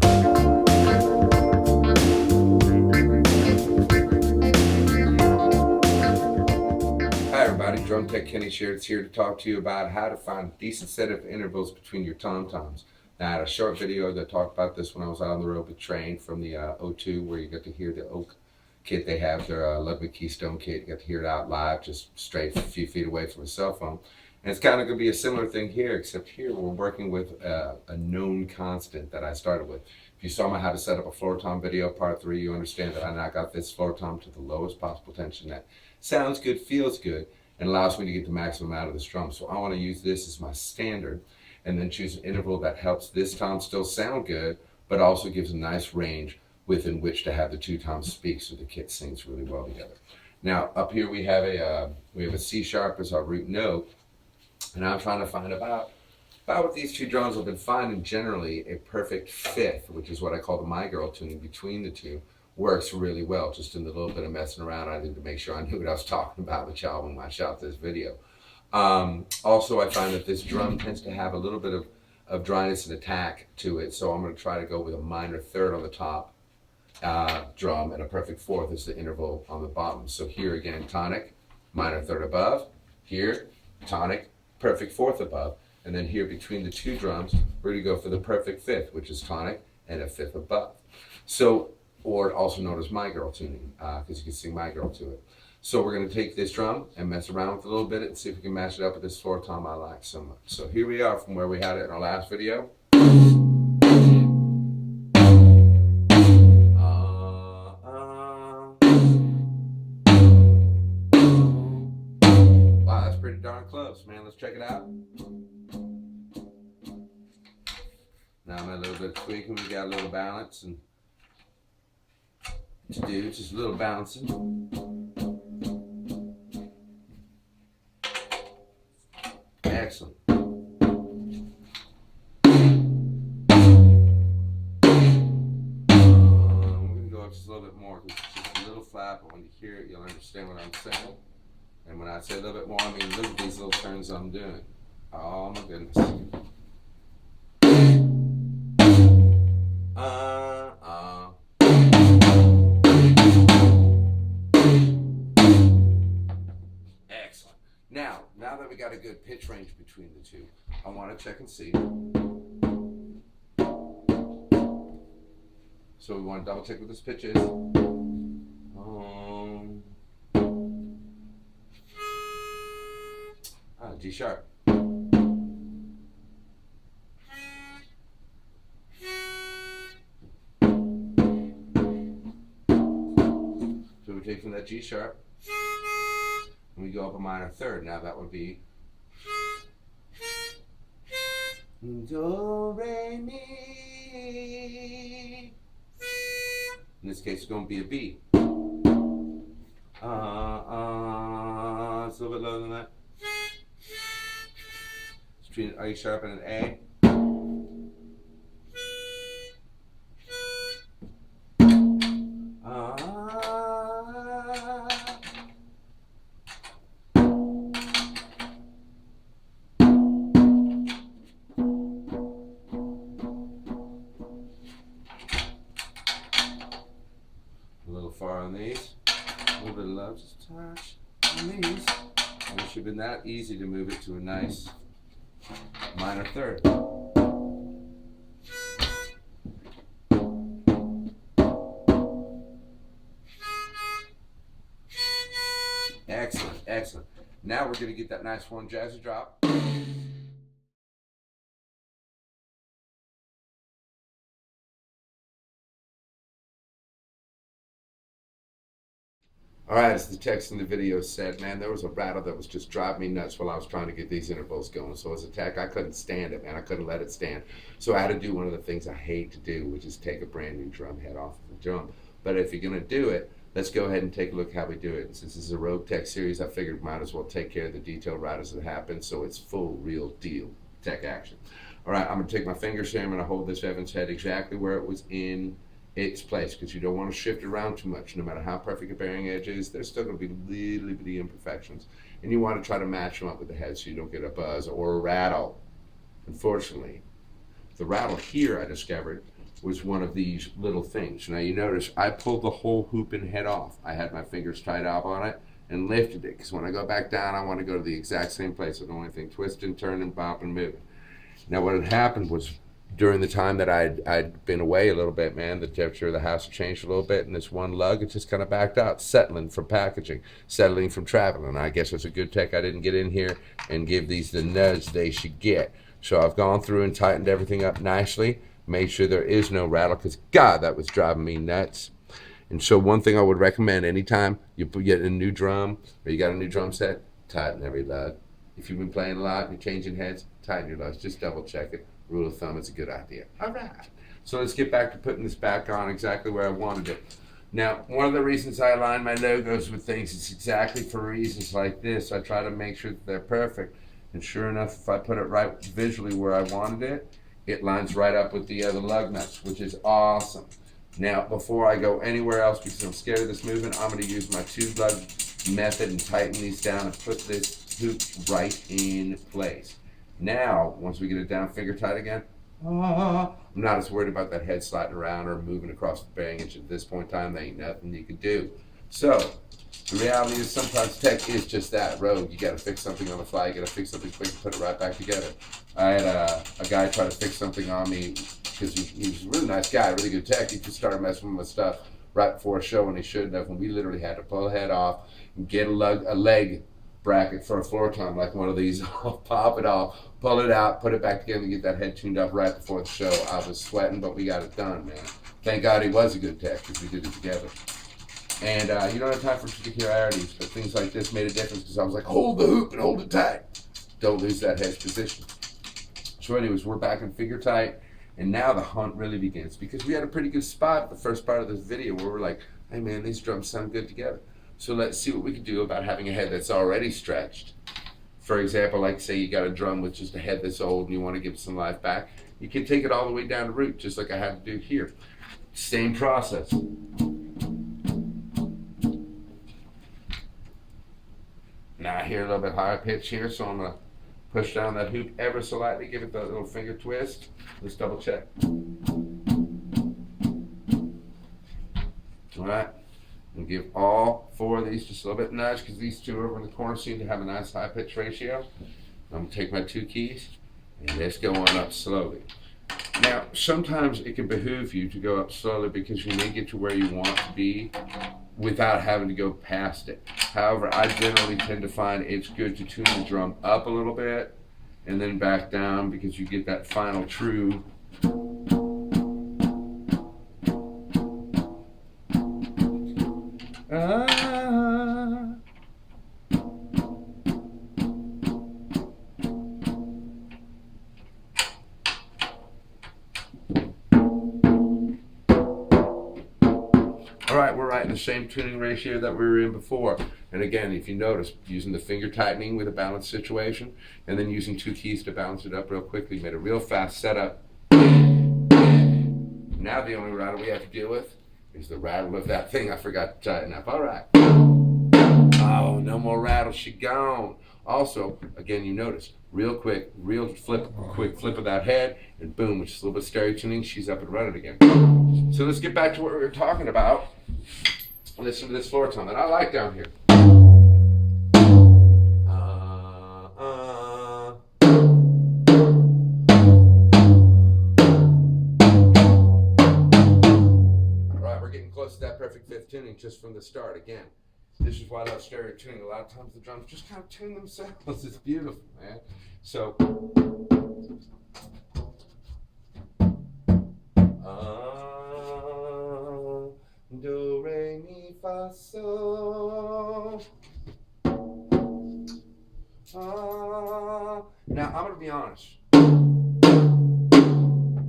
Hi everybody, Drum Tech Kenny Sharretts here to talk to you about how to find a decent set of intervals between your tom-toms. Now I had a short video that talked about this when I was out on the road with Train from the O2, where you get to hear the oak kit they have, their Ludwig Keystone kit. You get to hear it out live, just straight a few feet away from a cell phone. And it's kind of going to be a similar thing here, except here we're working with a known constant that I started with. If you saw my how to set up a floor tom video, part 3, you understand that I now got this floor tom to the lowest possible tension that sounds good, feels good, and allows me to get the maximum out of this drum. So I want to use this as my standard and then choose an interval that helps this tom still sound good, but also gives a nice range within which to have the two toms speak so the kit sings really well together. Now up here we have a C sharp as our root note, and I'm trying to find about with these two drums I've been finding generally a perfect fifth, which is what I call the My Girl tuning between the two. Works really well. Just in the little bit of messing around, I needed to make sure I knew what I was talking about with y'all when I shot this video. Also, I find that this drum tends to have a little bit of dryness and attack to it, so I'm going to try to go with a minor third on the top drum and a perfect fourth as the interval on the bottom. So here again, tonic, minor third above. Here, tonic, perfect fourth above. And then here between the two drums, we're going to go for the perfect fifth, which is tonic and a fifth above. So, or also known as My Girl tuning, because you can sing My Girl to it. So we're going to take this drum and mess around with it a little bit and see if we can match it up with this floor tom I like so much. So here we are from where we had it in our last video. Wow, that's pretty darn close, man. Let's check it out. Now I'm a little bit tweaking, we got a little balance and to do, just a little bouncing. Excellent. I'm going to go up just a little bit more because it's just a little flat, but when you hear it, you'll understand what I'm saying. And when I say a little bit more, I mean look at these little turns I'm doing. Oh my goodness. Excellent. Now that we got a good pitch range between the two, I want to check and see. So we want to double check what this pitch is. G sharp. So we take from that G sharp and we go up a minor third. Now that would be do, re, mi. In this case, it's going to be a B. It's a little bit lower than that. It's between an A sharp and an A. A little far on these, a little bit of love, just a touch on these. And it should have been that easy to move it to a nice minor third. Excellent, excellent. Now we're going to get that nice one jazzy drop. All right, as the text in the video said, man, there was a rattle that was just driving me nuts while I was trying to get these intervals going. So as a tech, I couldn't stand it, man. I couldn't let it stand. So I had to do one of the things I hate to do, which is take a brand new drum head off of the drum. But if you're going to do it, let's go ahead and take a look how we do it. Since this is a Rogue Tech series, I figured might as well take care of the detail right as it happens, so it's full, real deal tech action. All right, I'm going to take my fingers here. I'm going to hold this Evans head exactly where it was in its place, because you don't want to shift it around too much. No matter how perfect a bearing edge is, there's still going to be little bitty imperfections, and you want to try to match them up with the head so you don't get a buzz or a rattle. Unfortunately, the rattle here I discovered was one of these little things. Now you notice I pulled the whole hoop and head off. I had my fingers tied up on it and lifted it, because when I go back down, I want to go to the exact same place. I don't want anything twisting, turning, bopping, moving. Now what had happened was, during the time that I'd been away a little bit, man, the temperature of the house changed a little bit, and this one lug, it just kind of backed out, settling from packaging, settling from traveling. And I guess it's a good tech I didn't get in here and give these the nudge they should get. So I've gone through and tightened everything up nicely, made sure there is no rattle, because God, that was driving me nuts. And so one thing I would recommend, anytime you get a new drum or you got a new drum set, tighten every lug. If you've been playing a lot and you're changing heads, tighten your lugs. Just double check it. Rule of thumb, it's a good idea. All right. So let's get back to putting this back on exactly where I wanted it. Now, one of the reasons I align my logos with things is exactly for reasons like this. I try to make sure that they're perfect. And sure enough, if I put it right visually where I wanted it, it lines right up with the other lug nuts, which is awesome. Now, before I go anywhere else, because I'm scared of this movement, I'm going to use my 2-lug method and tighten these down and put this hoop right in place. Now, once we get it down finger tight again, I'm not as worried about that head sliding around or moving across the bearing inch. At this point in time, there ain't nothing you can do. So, the reality is sometimes tech is just that, rogue. You got to fix something on the fly, you got to fix something quick and put it right back together. I had a guy try to fix something on me, because he was a really nice guy, really good tech. He just started messing with stuff right before a show, and he shouldn't have, and we literally had to pull the head off and get a leg bracket for a floor tom, like one of these, pop it off, pull it out, put it back together, and get that head tuned up right before the show. I was sweating, but we got it done, man. Thank God he was a good tech, because we did it together. And you don't have time for particularities, but things like this made a difference, because I was like, hold the hoop and hold it tight. Don't lose that head position. So anyways, we're back in figure tight, and now the hunt really begins, because we had a pretty good spot at the first part of this video where we're like, hey man, these drums sound good together. So let's see what we can do about having a head that's already stretched. For example, like say you got a drum with just a head that's old and you want to give it some life back, you can take it all the way down to root, just like I had to do here. Same process. Now I hear a little bit higher pitch here, so I'm going to push down that hoop ever so lightly, give it that little finger twist. Let's double check. All right. We'll give all 4 of these just a little bit nudge, because these 2 over in the corner seem to have a nice high pitch ratio. I'm going to take my 2 keys and let's go on up slowly. Now, sometimes it can behoove you to go up slowly, because you may get to where you want to be without having to go past it. However, I generally tend to find it's good to tune the drum up a little bit and then back down, because you get that final true. Alright, we're right in the same tuning ratio that we were in before. And again, if you notice, using the finger tightening with a balanced situation, and then using 2 keys to balance it up real quickly, made a real fast setup. Now the only rattle we have to deal with is the rattle of that thing I forgot to tighten up. Alright. Oh, no more rattle, she gone. Also, again, you notice, real quick flip of that head, and boom, with just a little bit of stereo tuning, she's up and running again. So let's get back to what we were talking about. Listen to this floor tone that I like down here. Alright, we're getting close to that perfect 5th tuning just from the start. Again, this is why I love stereo tuning. A lot of times the drums just kind of tune themselves. It's beautiful, man. So, do, re, mi, fa, sol. Now, I'm going to be honest. I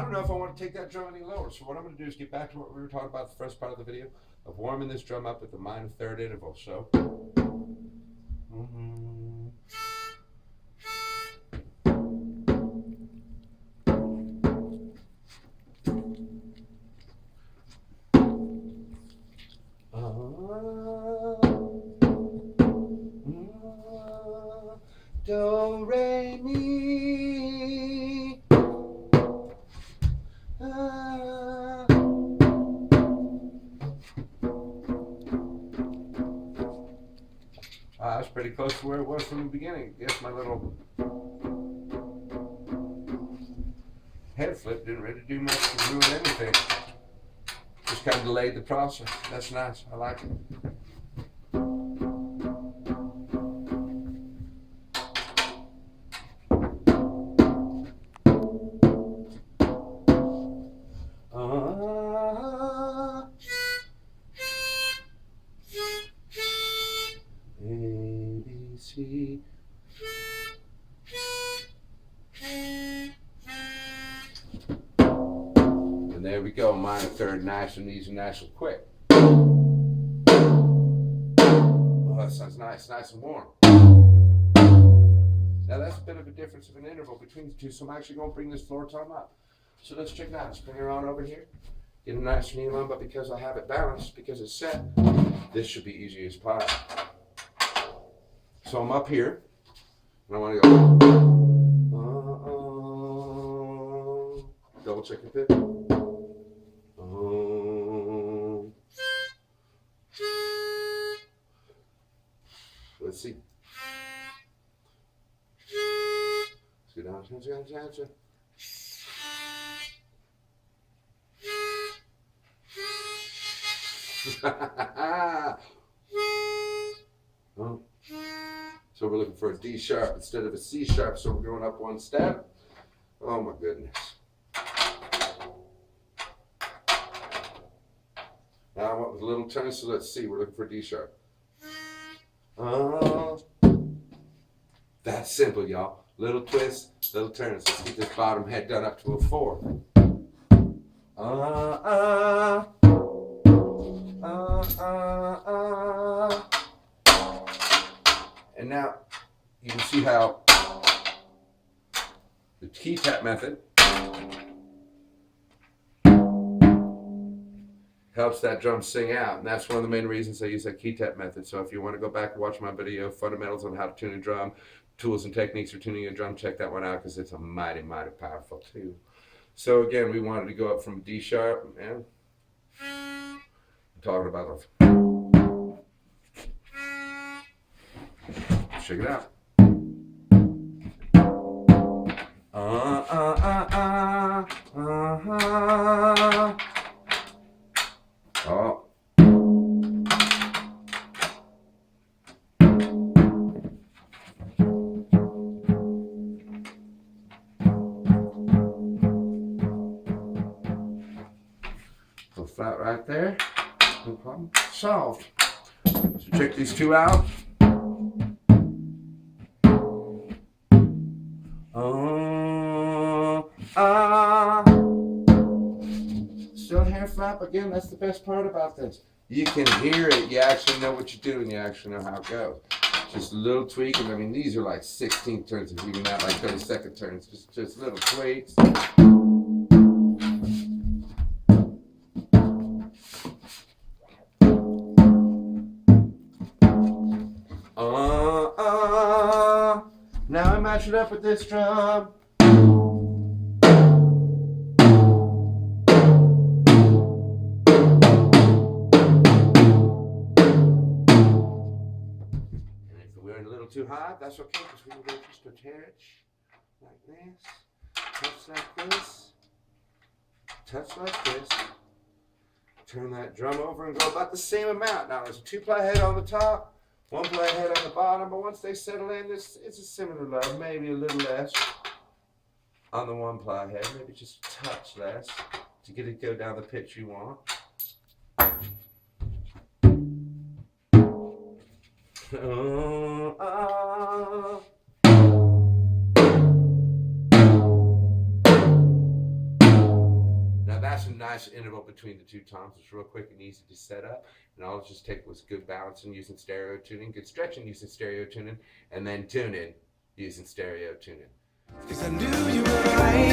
don't know if I want to take that drum any lower. So what I'm going to do is get back to what we were talking about the first part of the video, of warming this drum up with the minor 3rd interval. So. Do, re, mi. was pretty close to where it was from the beginning. I guess my little head flip didn't really do much to ruin anything. Just kind of delayed the process. That's nice. I like it. ABC. And there we go, minor third, nice and easy, nice and quick. Oh, that sounds nice, nice and warm. Now that's a bit of a difference of an interval between the two, so I'm actually going to bring this floor tom up. So let's check it out. Let's bring her on over here. Get a nice and even, but because I have it balanced, because it's set, this should be easy as pie. So I'm up here, and I want to go, double check the pitch. Let's see. Let's go down. So we're looking for a D sharp instead of a C sharp, so we're going up one step. Oh my goodness. Now I went with a little turn, so let's see, we're looking for a D sharp. That's simple, y'all. Little twist, little turns. Let's get this bottom head done up to a 4. And now you can see how the key tap method helps that drum sing out, and that's one of the main reasons I use that key tap method. So if you want to go back and watch my video, Fundamentals on How to Tune a Drum, Tools and Techniques for Tuning a Drum, check that one out because it's a mighty, mighty powerful tool. So again, we wanted to go up from D sharp, man. I'm talking about the. Check it out. Oh. So flat right there. No problem. Solved. So check these two out. Still hair flap again. That's the best part about this. You can hear it. You actually know what you're doing. You actually know how it goes. Just a little tweaking. I mean, these are like 16th turns, and even not like 32nd turns. Just little tweaks. Now I match it up with this drum. Too high, that's okay, because we can go just a terrage like this, touch like this, touch like this, turn that drum over and go about the same amount. Now there's a 2-ply head on the top, 1-ply head on the bottom, but once they settle in, it's a similar load, maybe a little less on the 1-ply head, maybe just a touch less to get it go down the pitch you want. Now that's a nice interval between the two toms. It's real quick and easy to set up. And all it just take was good balancing using stereo tuning, good stretching using stereo tuning, and then tuning using stereo tuning. 'Cause I knew you were right.